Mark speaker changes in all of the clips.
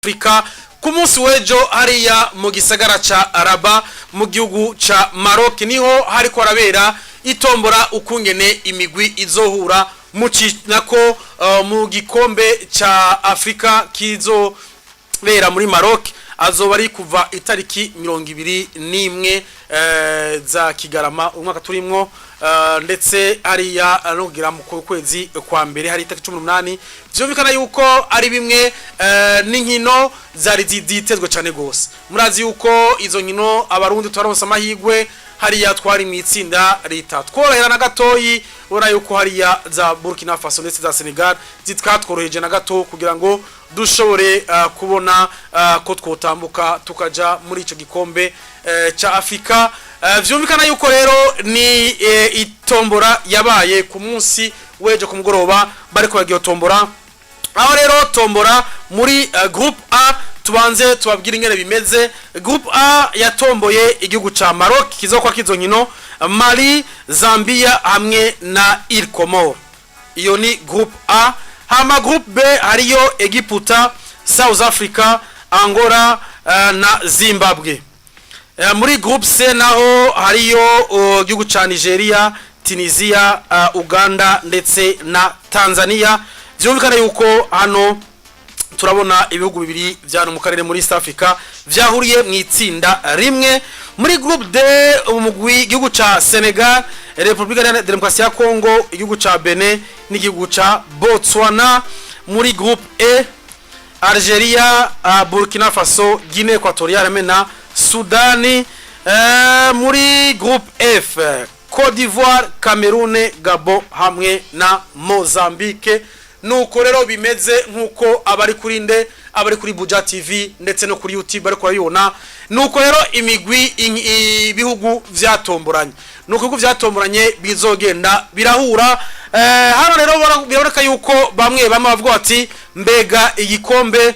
Speaker 1: Afrika ku munsi wejo hariya mu gisagara ca Araba mu gihugu ca Maroc niho hariko arabera itombora ukungene imigwi izohura mu cinako mu gikombe ca Afrika kizo bera muri Maroc azoba ari kuva itariki 21 za Kigarama umwaka turimwo ndetse hariya no kugira mu kwezi kwa mbere hari itariki 18 vyumvikana yuko ari bimwe n'inkino zari zitezwe cyane gose murazi yuko izo nkino abarundi twaronse amahigwe hariya twari mu itsinda leta tworohera na gatoyi ura yuko hariya za Burkina Faso ndetse za Senegal zitwatworoheje na gato kugira ngo dushobore kubona ko twotambuka tukaja muri ico gikombe ca Afrika vyumvikana yuko rero ni itombora yabaye ku munsi weje ku mugoroba bariko bagiye tombora aho rero tombora muri groupe A tubanze tubabwira ingene bimeze groupe A yatomboye igihugu ca Maroc kizokwa kizo nkino Mali, Zambia hamwe na Îles Comores iyo ni groupe A hama groupe B hariyo Egiputa, South Africa, Angola na Zimbabwe muri groupe C naho hariyo igihugu ca Nigeria, Tunisia, Uganda ndetse na Tanzania vyumvikana yuko hano turabona ibihugu bibiri vyano mu karere muri East Africa vyahuriye mu itsinda rimwe muri groupe D umugwi igihugu ca Senegal, Republika ya Demokarasi ya Congo, igihugu ca Benin n'igihugu ca Botswana muri groupe E Algeria, Burkina Faso, Guinée Equatoriale na Sudani muri groupe F Côte d'Ivoire, Cameroun, Gabon hamwe na Mozambique nuko rero bimeze nkuko abari kuri nde abari kuri Buja TV ndetse no kuri YouTube bariko bayibona nuko rero imigwi ibihugu vyatomboranye nuko vyatomboranye bizogenda birahura hano rero biraboneka yuko bamwe bavuga ati mbega igikombe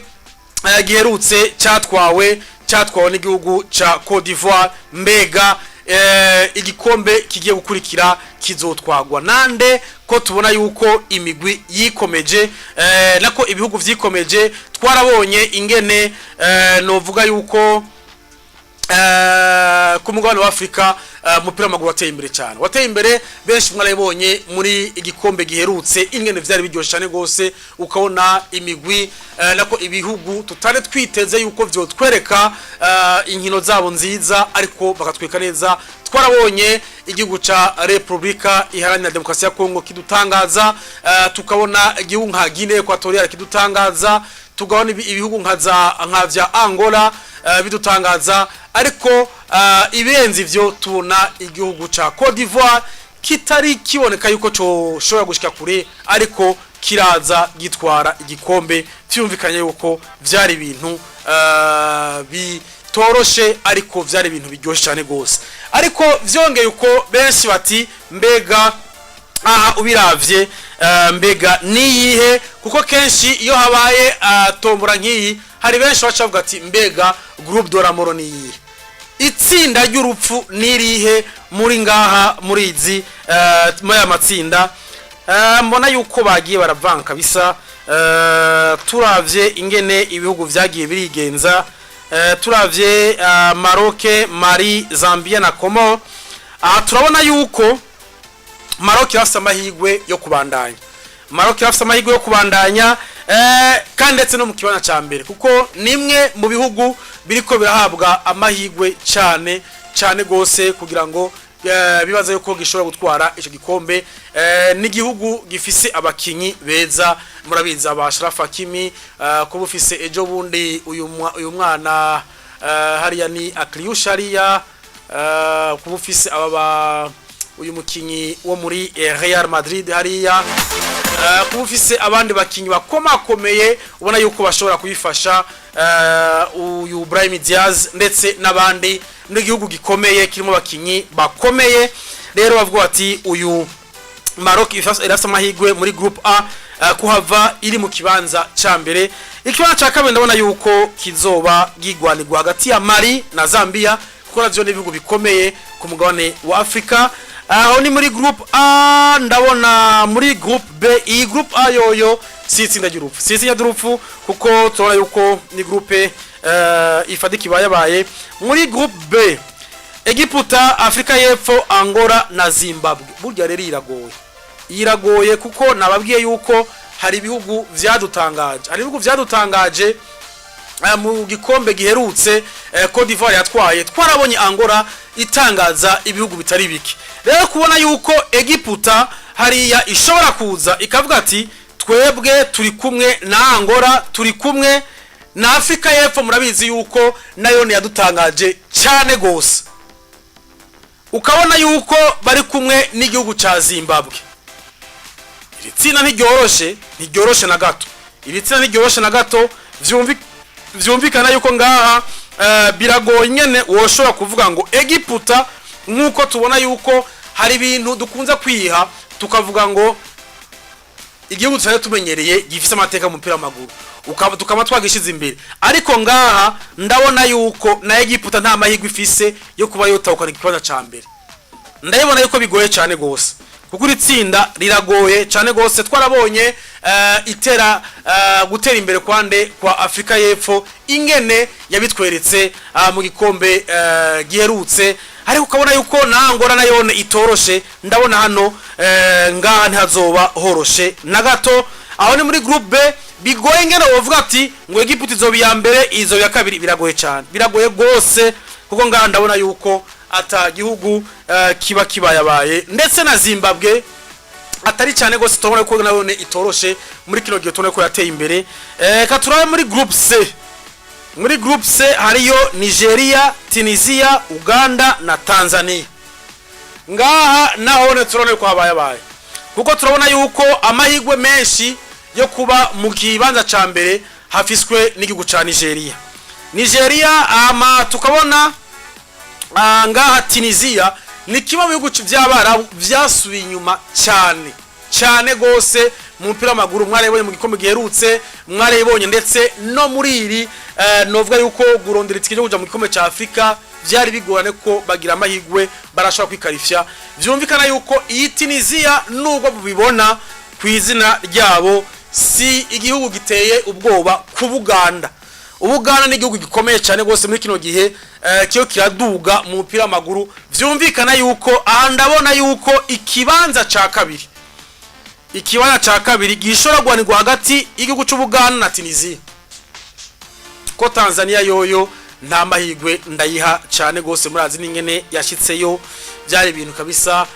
Speaker 1: giherutse cyatwawe n'igihugu ca Côte d'Ivoire mbega igikombe kigiye gukurikira kizotwagwa nande ko tubona yuko imigwi yikomeje nako ibihugu vyikomeje twarabonye ingene novuga yuko ku mugabane wa Afrika umupira w'amaguru wateye imbere benshi mwarabonye muri igikombe giherutse ingene vyari biryoshe cyane gose ukabona imigwi nako ibihugu tutare twiteze yuko vyotwereka inkino zabo nziza ariko bakatweka neza twarabonye igihugu ca Republika Iharanira Demokarasi ya Congo kidutangaza tukabona igihugu nka Guinée Equatoriale kidutangaza tugabona ibihugu nka vya Angola bidutangaza ariko ibirenze ivyo tubona igihugu ca Côte d'Ivoire kitari kiboneka yuko coshobora gushika kure ariko kiraza gitwara igikombe vyumvikanye yuko vyari ibintu bitoroshe ariko vyari ibintu biryoshe cyane gose ariko vyongeye uko benshi bati mbega ubiravye mbega niyihe kuko kenshi iyo habaye tombora nkiyi hari benshi bacavuga ati mbega groupe de la mort niyihe itsinda ry'urupfu nirihe muri ngaha muri izi muri amatsinda mbona yuko bagiye baravanka bisa turavye ingene ibihugu vyagiye birigenza turavye Maroc, Mali, Zambia na Comores turabona yuko Maroc yafise amahigwe yo kubandanya kandi ndetse no mu kibana ca mbere kuko nimwe mu bihugu biriko birahabwa amahigwe cyane gose kugira ngo bibaza yuko gishobora gutwara ico gikombe n'igihugu gifise abakinyi beza murabiza aba Ashraf Hakimi kuba ufise ejo bundi uyu mwana hariya ni Akliouche hariya kuba ufise aba uyu mukinyi wo muri Real Madrid hariya kuba ufise abandi bakinyi bakomakomeye ubona yuko bashobora kuyifasha uyu Brahim Diaz ndetse n'abandi n'igihugu gikomeye kirimo bakinyi bakomeye rero bavuga ati uyu Maroc irafise amahigwe muri groupe A kuhava iri mu kibanza ca mbere ikibanza ca kabiri ndabona yuko kizoba gigwanirwa hagati ya Mali na Zambia kuko navyo n'ibihugu bikomeye ku mugabane wa Afrika aho ni muri groupe A ndabona muri groupe B iyi groupe A yoyo si itsinda ry'urupfu kuko turabona yuko ni groupe ifadiki bayabaye. Muri groupe B Egiputa, Afrika y'Epfo, Angola na Zimbabwe. Burya rero iragoye kuko nababwiye yuko hari ibihugu vyadutangaje mu gikombe giherutse Cote d'Ivoire yatwaye. Twarabonye Angola itangaza ibihugu bitari biki. Rero kubona yuko Egiputa hariya ishobora kuza ikavuga ati twebwe turi kumwe na Angola, turi kumwe na Afrika y'Epfo, murabizi yuko nayo ni yadutangaje cyane gose. Ukabona yuko bari kumwe n'igihugu ca Zimbabwe. Iritsina ntiryoroshe na gato. Vyumvikana yuko ngaha biragoye nyene woshobora kuvuga ngo Egiputa, nkuko tubona yuko hari ibintu dukunza kwiha tukavuga ngo igihugu cyane tumenyereye gifise amateka mu mupira w'amaguru tukaba twagishize imbere, ariko ngaha ndabona yuko na Egiputa nta mahirwe ifise yo kuba yotahukana ikibanza ca mbere. Ndabona yuko bigoye cyane gose kuko itsinda riragoye cyane gose. Twarabonye gutera imbere kwa Afrika y'Epfo ingene yabitweretse mu gikombe giherutse, ariko ukabona yuko na Angola nayo itoroshe. Ndabona hano ngaha ntazoba horoshe na gato. Aho ni muri groupe B bigoye ngene wovuga ati ngo Egiputa izoba ya mbere izo ya kabiri, biragoye cyane, biragoye gose kuko ngaha ndabona yuko ata gihugu kibayabaye, ndetse na Zimbabwe atari cyane gose. Tubona ko nayo itoroshe muri kino gihe, tubona ko yateye imbere. Katuraye muri groupe C. Muri groupe C hariyo Nigeria, Tunisia, Uganda na Tanzania. Ngaha naho turone ko habaye kuko turabona yuko amahigwe menshi yo kuba mu kibanza ca mbere hafiswe n'igihugu ca Nigeria tukabona ngaha Tunisia ni kimwe mu bihugu by'Abarabu vyasubiye inyuma cyane gose mu mupira w'amaguru. Mwarayibonye mu gikombe giherutse, mwarayibonye ndetse no muri iri novuga yuko gurondera itike cyo kuja mu gikombe ca Afrika vyari bigorane ko bagira amahigwe barashobora kwikarifya. Vyumvikana yuko iyi Tunisia nubwo bubibona kwizina ryabo si igihugu giteye ubwoba ku Buganda. Ubuganda ni igihugu gikomeye cyane gose muri kino gihe kiyo kiraduga mu mupira w'amaguru. Vyumvikana yuko ndabona yuko ikibanza ca kabiri gishobora guhanirwa hagati y'igihugu c'Ubuganda na Tunisia. Ko Tanzania yoyo nta mahigwe ndayiha cyane gose, murazi n'ingene yashitseyo byari ibintu kabisa.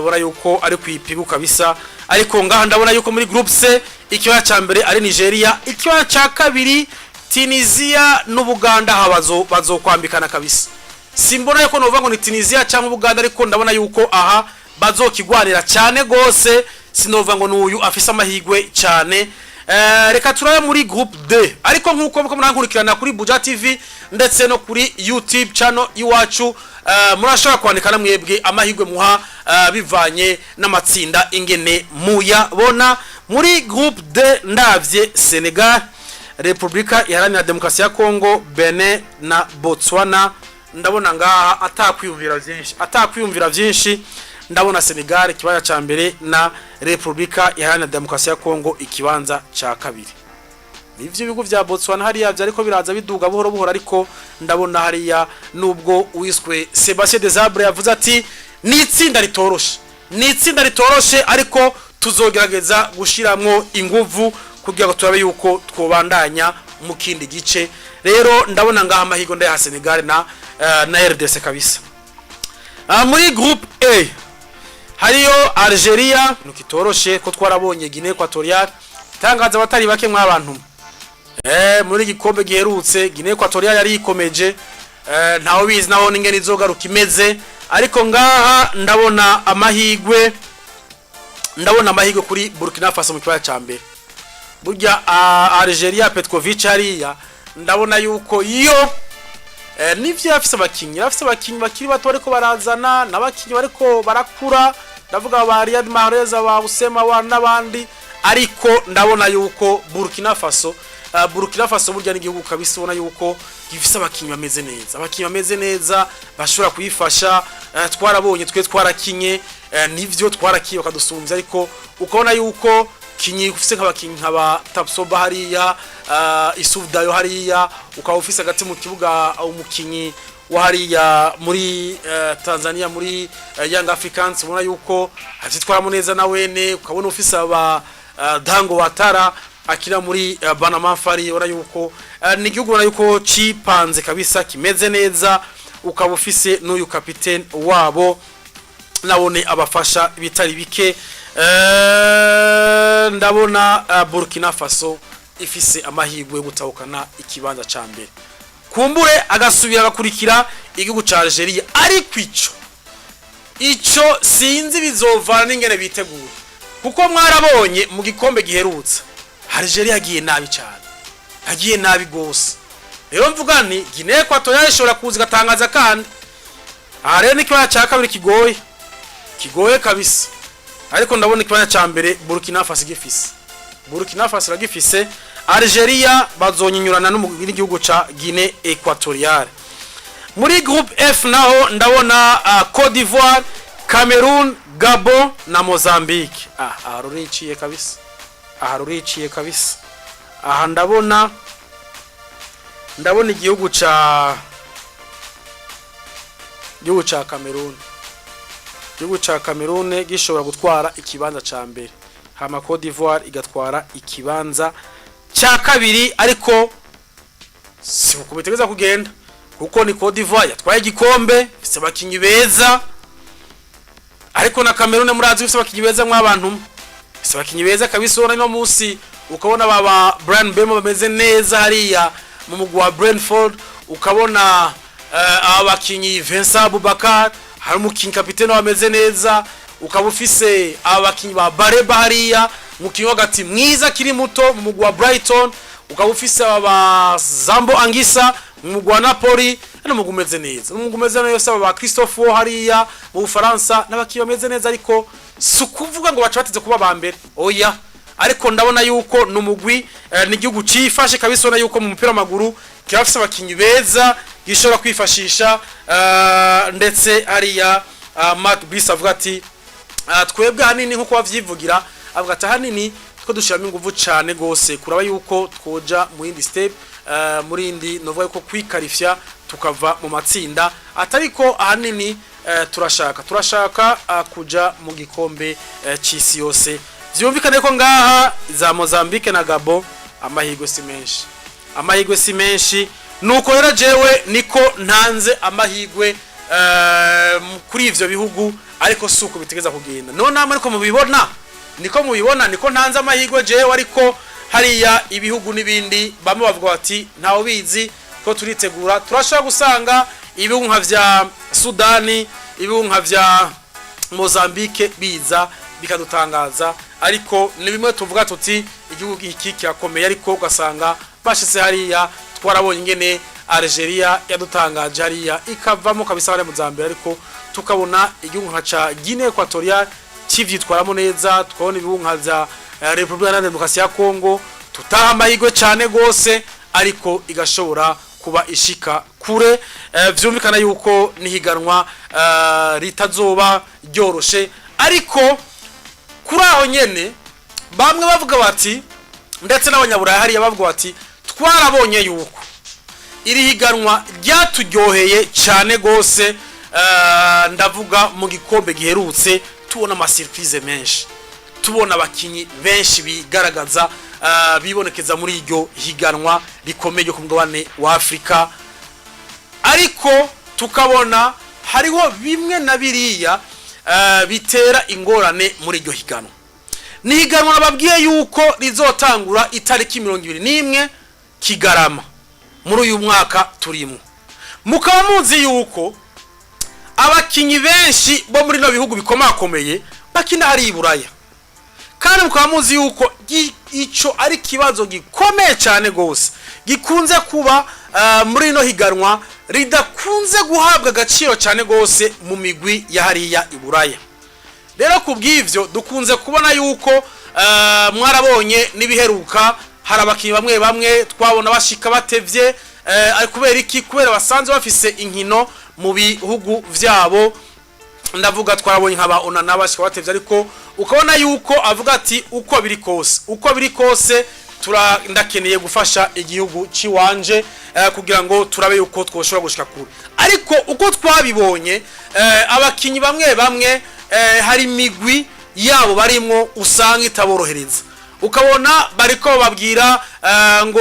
Speaker 1: Bora yuko ari kwipigu kabisa, ariko ngaha ndabona yuko muri groupe C ikibanza ca mbere ari Nigeria, ikibanza ca kabiri Tunisia n'Ubuganda bazokwambikana kabisa. Simbona yuko novuga ngo ni Tunisia cyangwa Ubuganda, ariko ndabona yuko bazokigwanira cyane gose. Sinovuga ngo n'uyu afise amahigwe cyane. Reka turaye muri groupe D, ariko nkuko murankurikirana kuri Buja TV ndetse no kuri YouTube channel iwacu, murashaka kwandika na mwebwe amahigwe muha bivanye n'amatsinda ingene muyabona. Muri groupe D ndavye Senegal, Republika Iharanira Demokarasi ya Kongo, Benin na Botswana. Ndabona ngaha atakwiyumvira byinshi. Ndabona Senegal ikibanza ca mbere na Republika Iharanira Demokarasi ya Kongo ikibanza ca kabiri. Nivyo bigo vya Botswana hariya vyariko biraza biduga buhoro, ariko ndabona hariya nubwo wiswe Sebastien Desabre yavuze ati ni itsinda ritoroshe, ariko tuzogerageza gushiramwo inguvu kugira ngo turabe yuko twobandanya mu kindi gice. Rero ndabona ngaha amahigo ndaha Senegal na RDC kabisa. Muri groupe A hariyo Algeria nukitoroshe ko twarabonye Guinea Equatorial, tangaza batari bake mw'abantu. Muri gikombe giherutse Guinea Equatorial yari ikomeje, ntawo bizi naho n'ingene izogaruka imeze, ariko ngaha ndabona amahigwe kuri Burkina Faso mu kibanza ca mbere. Burya Algeria Petkovic hariya ndabona yuko iyo nivyo afise abakinyi bakiri bato ariko barazana n'abakinyi bariko barakura. Ndavuga ba Riyad Mahrez, ba Usema wa nabandi, ariko ndabona yuko Burkina Faso burya ni igihugu kabisa ubona yuko gifise abakinyi bameze neza bashobora kuyifasha. Twarabonye twarakinye nivyo twarakiye bakadusumbya, ariko ukabona yuko kinyi ufise nk'abakinyi nk'aba Tapsoba hariya Isuf Dayo hariya ukaba ufise agati mu kibuga umukinyi wa hariya muri Tanzania muri Young Africans ubona yuko azitwara neza na wene ukabona ufise aba Dango Watara akira muri Banama Fari ubona yuko ni igihugu ubona yuko cipanze kabisa kimeze neza ukaba ufise n'uyu kapiteni wabo nabone abafasha bitari bike ndabona Burkina Faso ifise amahirwe yo gutahukana ikibanza ca mbere kumbure agasubira agakurikira igihugu ca Algeria ariko ico sinzi bizovana n'ingene bitegura kuko mwarabonye mu gikombe giherutse Algeria yagiye nabi cyane yagiye nabi gose rero mvuga ni Guinea Equatoriale ishobora kuza gatangaza kandi rero n'ikibanza ca kabiri kigoye kabisa ariko ndabona ikibanza ca mbere Burkina Faso iragifise Algeria bazonyinyurana n'igihugu ca Guinea Equatoriale muri groupe F naho ndabona Côte d'Ivoire, Cameroon, Gabon na Mozambique. Ruriciye kabisa. Aha ndabona igihugu ca Cameroon. Igihugu ca Cameroon gishobora gutwara ikibanza ca mbere. Hama Côte d'Ivoire igatwara ikibanza cha kabiri ariko si ukubitegeza kugenda kuko ni Côte d'Ivoire yatwaye igikombe bise bakinyi beza ariko na Cameroon murazi bise bakinyi beza mwabantu bise bakinyi beza kabisa ubona no musi ukabona baba Brian Mbemo bameze neza hariya mu mugwa wa Brentford ukabona abakinyi Vincent Aboubakar hari umukinyi kapiteni wameze neza ukaba ufise abakinyi ba Bareba hariya mukinyi wagati mwiza kiri muto mu mugwa wa Brighton ukaba ufise aba Zambo Angisa mu mugwa wa Napoli n'umugumeze neza yose aba Christophe hariya mu Bufaransa n'abakinyi bameze neza ariko sukuvuga ngo baca bateze kuba bambere oya ariko ndabona yuko numugwi n'igihugu cifashe kabisa ona yuko mu mupira w'amaguru kirafise abakinyi beza gishobora kwifashisha ndetse hariya Matt Brice avuga ati twebwe hanini nkuko bavyivugira avuga ati hanini ko dushiramo inguvu cyane gose kuraba yuko twoja mu yindi step muri indi novuga yuko kwikarifya tukava mu matsinda atariko hanini turashaka kuja mu gikombe c'isi yose vyumvikane ko ngaha za Mozambique na Gabon amahirwe si menshi nuko rero jewe niko ntanze amahirwe kuri ivyo bihugu ariko suko bitegeza kugenda none ariko mubibona niko ntanze amahirwe jewe ariko hariya ibihugu nibindi bamwe bavuga bati ntawo bizi ko turitegura turashaka gusanga ibihugu nka vya Sudani ibihugu nka vya Mozambique biza bikadutangaza ariko ni bimwe tuvuga tuti igihugu iki kirakomeye ariko ugasanga bashitse hariya twarabonye ingene Algeria yadutangaje hariya ikavamo kabisa bare mu Zambia ariko tukabona igihugu nka ca Guinea Equatoriale civyitwaramo neza twabona ibihugu nka za Republika Iharanira Demokarasi ya Kongo tutaha amahirwe cyane gose ariko igashobora kuba ishika kure vyumvikana yuko nihiganwa ritazoba ryoroshe ariko kuri aho nyene bamwe bavuga bati ndetse n'abanyaburayi hariya bavuga bati twarabonye yuko iri higanwa ryaturyoheye cyane gose ndavuga mu gikombe giherutse tubona ama surprise menshi tubona abakinyi benshi bigaragaza bibonekeza muri iryo higanwa rikomeye ku mugabane wa Afrika ariko tukabona hariho bimwe na biriya bitera ingorane muri iryo higanwa ni higanwa nababwiye yuko rizotangura itariki 21 Kigarama muri uyu mwaka turimo mukaba muzi yuko abakinyi benshi bo muri no bihugu bikomakomeye bakina hari iburaya kandi mukaba muzi yuko ico ari kibazo gikomeye cyane gose gikunze kuba muri no higanwa ridakunze guhabwa agaciro cyane gose mu migwi ya hariya iburaya rero kubw'ivyo dukunze kubona yuko mwarabonye nibiheruka harabakinyi bamwe twabona bashika batevye kubera iki kubera basanze bafise inkino mu bihugu vyabo ndavuga twarabonye nkaba Onana bashika batevye ariko ukabona yuko avuga ati uko biri kose ndakeneye gufasha igihugu ciwanje kugira ngo turabe yuko twoshobora gushika kure ariko uko twabibonye abakinyi bamwe hari migwi yabo barimwo usanga itaborohereza ukabona bariko babwira ngo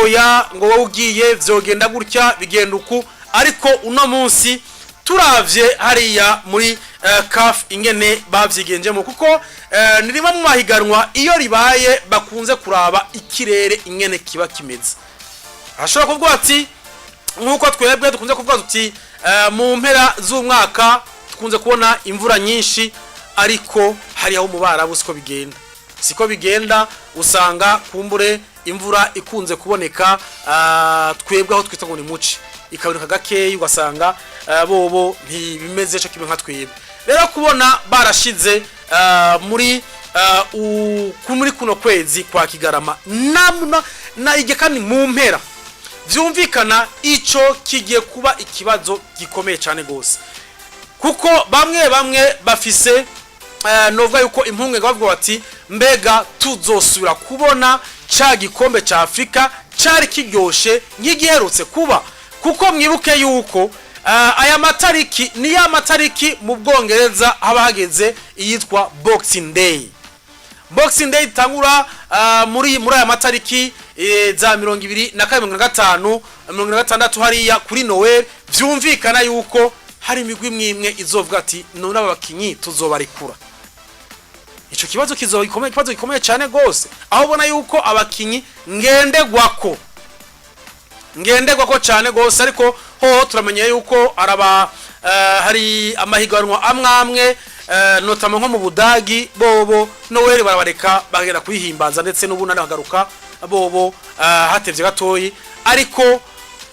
Speaker 1: wowe ugiye vyogenda gutya bigenda uku ariko uno munsi turavye hariya muri CAF ingene bavyigenjemo kuko nirima mu mahiganwa iyo ribaye bakunze kuraba ikirere ingene kiba kimeze ashobora kuvuga ati nkuko twebwe dukunze kuvuga tuti mu mpera z'umwaka tukunze kubona imvura nyinshi ariko hari aho mubarabu siko bigenda usanga kumbure imvura ikunze kuboneka twebwe aho twita ngo ni muci ikaboneka gakeyi ugasanga bobo ntibimeze cyo kimwe nka twebwe rero kubona barashize muri kuno kwezi kwa Kigarama na igekani mu mpera vyumvikana ico kigiye kuba ikibazo gikomeye cyane gose kuko bamwe bafise novuga yuko impunge bavuga bati mbega tuzosubira kubona ca gikombe ca Afrika cari kiryoshe nk'igiherutse kuba kuko mwibuke yuko aya matariki ni ya matariki mu Bwongereza haba hageze iyitwa Boxing Day tangura muri aya matariki za 2025 2026 hariya kuri Noel vyumvikana yuko hari imigwi mwimwe izovuga ati none abakinyi tuzobarikura ico kibazo gikomeye cyane gose aho ubona yuko abakinyi ngendegwako cyane gose ariko ho turamenye yuko araba hari amahiganwa amwe notama nko mu Budagi bobo Noel barabareka bagera kwihimbaza ndetse n'ubunane bagaruka bobo hatevye gatoyi ariko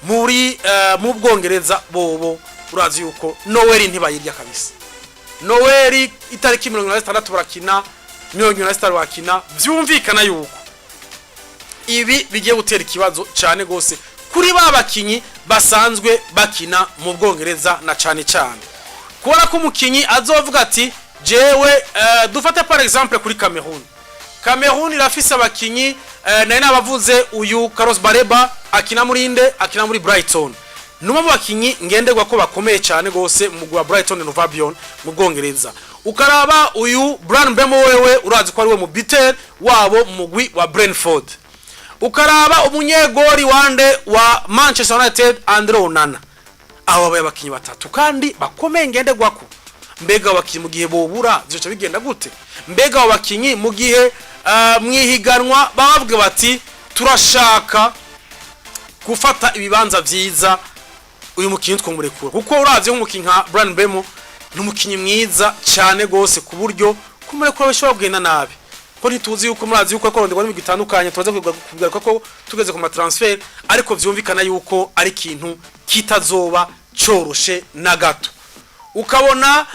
Speaker 1: mu Bwongereza bobo urazi yuko Noel ntibayirya kabisa Noel itariki 16 barakina 16 bakina vyumvikana yuko ibi bigiye gutera ikibazo cyane gose kuri babakinyi basanzwe bakina mu Bwongereza na cyane kubona ko umukinyi azovuga ati jewe dufate par exemple kuri Cameroon irafise abakinyi naye nabavuze uyu Carlos Bareba akina muri Brighton numa bakinyi ngenderwa ko bakomeye cyane gose mu gwa Brighton and Hove Albion mu Bwongereza ukaraba uyu Bryan Mbeumo wewe urazi ko ari we mu Bitter wabo mu mugwi wa Brentford ukaraba umunyegori wande wa Manchester United Andre Onana abo babakinyi batatu kandi bakomeye ngenderwa ko mbega abakinyi mu gihe bobura zica bigenda gute mbega abakinyi mu gihe mwihiganwa bavuga bati turashaka gufata ibibanza vyiza uyu mukinyi twumurekura kuko uravye nk'umukinyi nka Bryan Mbeumo n'umukinyi mwiza cyane gose ku buryo kumurekura bishobora kugenda nabi ko ntituzi yuko murazi yuko akorondegwa n'imigwi itandukanye turaza kugaruka ko tugeze ku ma transfer ariko vyumvikana yuko ari kintu kitazoba coroshe na gato ukabona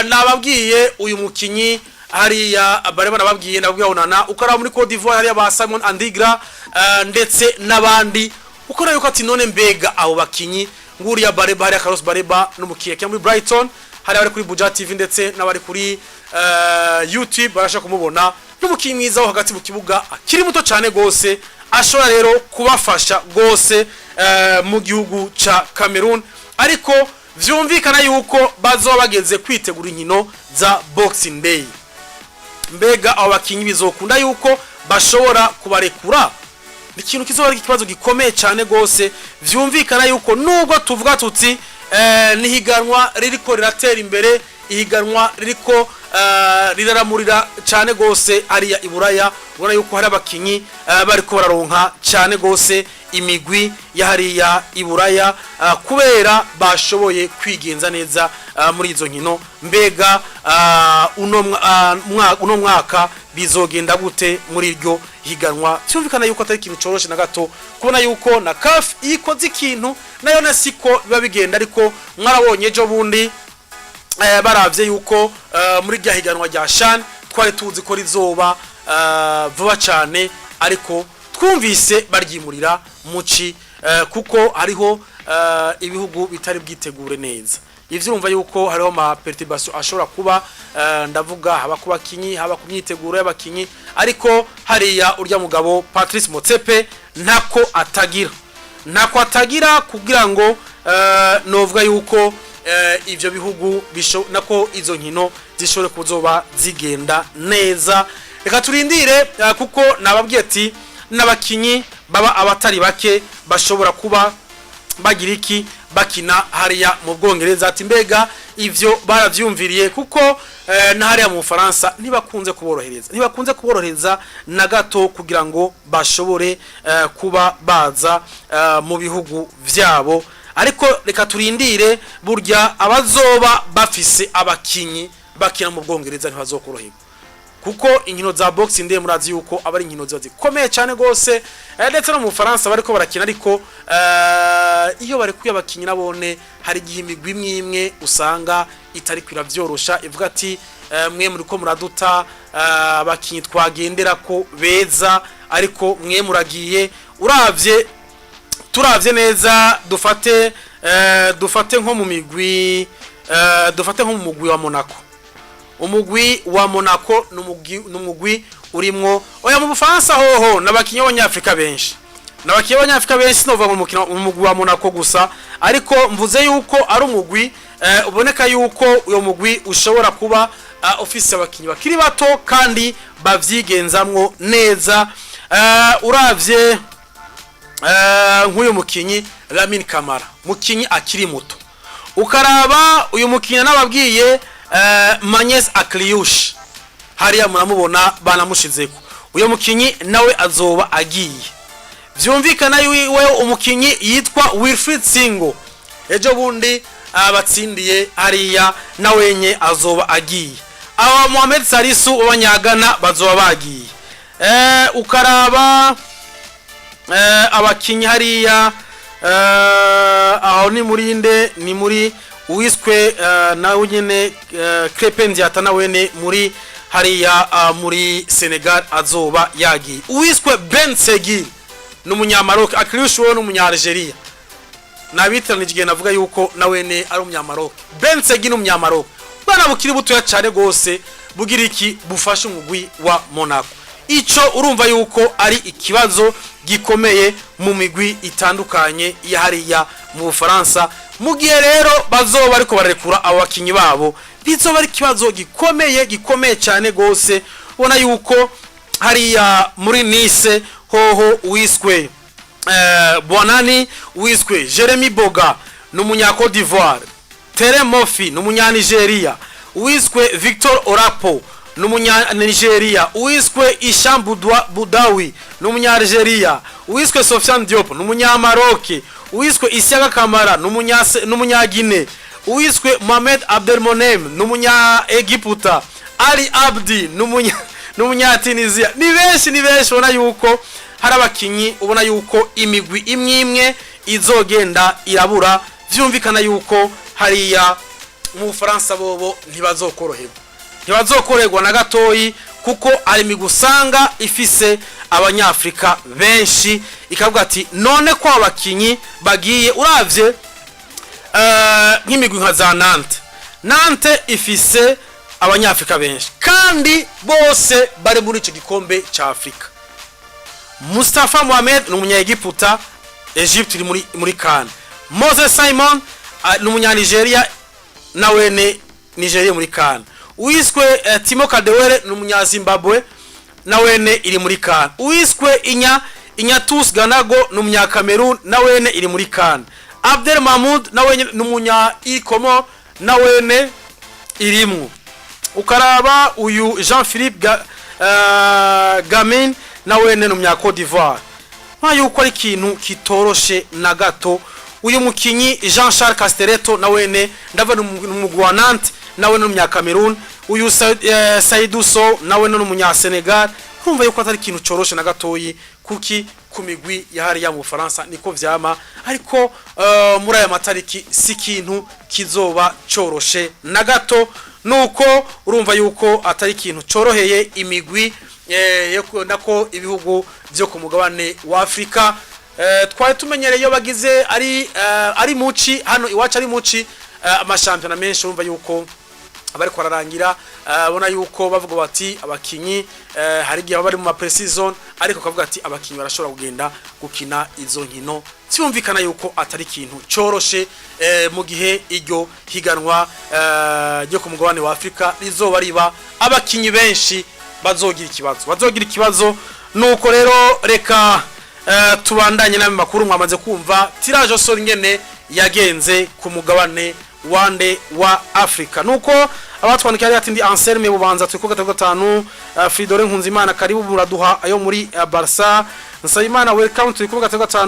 Speaker 1: nababwiye uyu mukinyi hariya Bareba nababwiye Onana ukaraba muri Cote d'Ivoire hariya ba Simon Andigra ndetse nabandi ukora yuko ati none mbega abo bakinyi nguriya Bareba hariya Carlos Bareba n'umukiye cyo muri Brighton hari abari kuri Buja TV ndetse nabari kuri YouTube barasha kumubona n'umukinyi mwiza wo hagati mu kibuga akiri muto cyane gose ashobora rero kubafasha gose mu gihugu ca Cameroon ariko vyumvikana yuko bazoba bageze kwitegura inkino za Boxing Day mbega abo bakinyi bizokunda yuko bashobora kubarekura ikintu kizoba ikibazo gikomeye cyane gose vyumvikana yuko nubwo tuvuga tuti nihiganwa ririko riratera imbere ihiganwa ririko riraramurira cyane gose ariya Iburaya ubona yuko hari abakinyi bariko bararonka cyane gose imigwi ya hariya Iburaya kubera bashoboye kwigenza neza muri izo nkino mbega uno mwaka bizogenda gute muri iryo higanwa cyumvikana yuko atari ikintu coroshe na gato kubona yuko na CAF ikoze ikintu nayo nasiko biba bigenda ariko mwarabonye ejo bundi baravye yuko muri rya higanwa rya CHAN twari tuzi ko rizoba vuba cyane ariko twumvise baryimurira muci kuko hariho ibihugu bitari bwitegure neza ivyo urumva yuko hariho ma perturbation ashobora kuba ndavuga haba ku bakinyi haba ku myiteguro y'abakinyi ariko hariya urya mugabo Patrice Motsepe ntako atagira kugira ngo novuga yuko ivyo bihugu nako izo nkino zishobore kuzoba zigenda neza. Reka turindire kuko nababwiye ati n'abakinyi baba abatari bake bashobora kuba bagira iki bakina hariya mu Bwongereza ati mbega ivyo baravyumviriye kuko na hariya mu Faransa ntibakunze kuborohereza na gato kugira ngo bashobore kuba baza mu bihugu vyabo ariko reka turindire burya abazoba bafise abakinyi bakina mu Bwongereza ntibazokoroherwa kuko inkino za boxing ndeye murazi yuko abari inkino zikomeye cyane gose ndetse no mu Faransa bariko barakina ariko iyo bari kuya abakinyi nabone hari gihimigwa imwe usanga itari kwira vyorosha ivuga ati mwe muri ko muraduta abakinyi twagendera ko beza ariko mwe muragiye turavye neza dufate nko mu migwi wa Monaco. Umugwi wa Monaco numugwi urimwo oya mu Bufaransa hoho nabakinyi b'Abanyafrika benshi nova mu mugwi wa Monaco gusa ariko mvuze yuko ari umugwi uboneka yuko uyo mugwi ushobora kuba office abakinyi bakiri bato kandi bavyigenzamwo neza uravye nk'uyu mukinyi Lamine Camara mukinyi akiri muto ukaraba uyu mukinyi nababwiye Magnès Akliouche hariya muramubona banamushizeko uyo mukinyi nawe azoba agiye vyumvikana yiwe umukinyi yitwa Wilfried Singo ejo bundi abatsindiye hariya nawenye azoba agiye aba Mohamed Salisu w'Abanyagana bazoba bagiye ukaraba abakinyi hariya aho ni muri uwiswe nawe nyene Crepenzi atanawene muri hariya muri Senegal azoba yagiye uwiswe Ben Seguir n'umunyamaroc Akliouche wo n'umunyalgeria nabitiranije navuga yuko nawene ari umunyamaroc Ben Seguir n'umunyamaroc bana bukiri butoya cyane gose bugira iki bufasha umugwi wa Monaco ico urumva yuko ari ikibazo gikomeye mu migwi itandukanye ya hariya mu Bufaransa mu gihe rero bazoba ariko barekura abakinyi babo bizoba ari kibazo gikomeye cyane gose ubona yuko hariya muri Nice hoho uwiswe Bonani uwiswe Jeremy Boga n'umunya-Côte d'Ivoire Terem Moffi n'umunya-Nigeria uwiswe Victor Orapo n'umunya-Nigeria uwiswe Isham Boudaoui n'umunya-Algeria uwiswe Sofiane Diop n'umunya-Maroc uwiswe Isiaga Kamara n'umunya-Guinée uwiswe Mohamed Abdelmonem n'umunya-Egiputa Ali Abdi n'umunya-Tunisia ni benshi ubona yuko hari abakinyi ubona yuko imigwi imwe izogenda irabura vyumvikana yuko hariya mu Bufaransa bobo ntibazokoroherwa na gatoyi kuko ari migusanga ifise Abanyafrika benshi ikavuga ati none ko abakinyi bagiye uravye nk'imigwi nka za Nantes ifise Abanyafrika benshi kandi bose bari muri ico gikombe ca Afrika. Mustafa Mohamed n'umunya-Egiputa Egypte iri muri CAN. Moses Simon n'umunya-Nigeria nawene Nigeria muri CAN. Uwiswe Timo Kadewere n'umunya-Zimbabwe nawene iri muri CAN. Uwiswe Ignatius Ganago n'umunya-Cameroon nawene iri muri CAN. Abdel Mahmoud nawene n'umunya-Ikomo nawene irimwo. Ukaraba uyu Jean-Philippe Gamin nawene n'umunya-Côte d'Ivoire. Yuko ari ikintu kitoroshe na gato uyu mukinyi Jean-Charles Castelletto nawene ndava n'umugwi wa Nantes nawe n'umunya-Cameroon uyu Saidou Sow nawe n'umunya-Senegal kumva yuko atari ikintu coroshe na gatoyi kuki kumigwi ya hariya mu Faransa niko vyama ariko muri aya matariki si ikintu kizoba coroshe na gato nuko urumva yuko atari ikintu coroheye imigwi nako ibihugu byo ku mugabane wa Afrika twari tumenyereye bagize ari muci hano iwacu ari muci amashampiyona menshi urumva yuko abari kwararangira bona yuko bavuga bati abakinyi hari gihe bari mu pre-season ariko kavuga ati abakinyi barashobora kugenda gukina izo nkino cyumvikana yuko atari ikintu coroshe mu gihe iryo higanwa ryo ku mugabane wa Afrika rizoba riba abakinyi benshi bazogira ikibazo nuko rero reka tubandanye n'amakuru mwamaze kumva tirage so ngene yagenze ku mugabane wande wa Afrika nuko abatwandikira ati ndi Anselme bubanza turi ku 5 Fridore Nkunzimana karibu muraduha ayo muri Barca Nsabimana welcome turi ku 5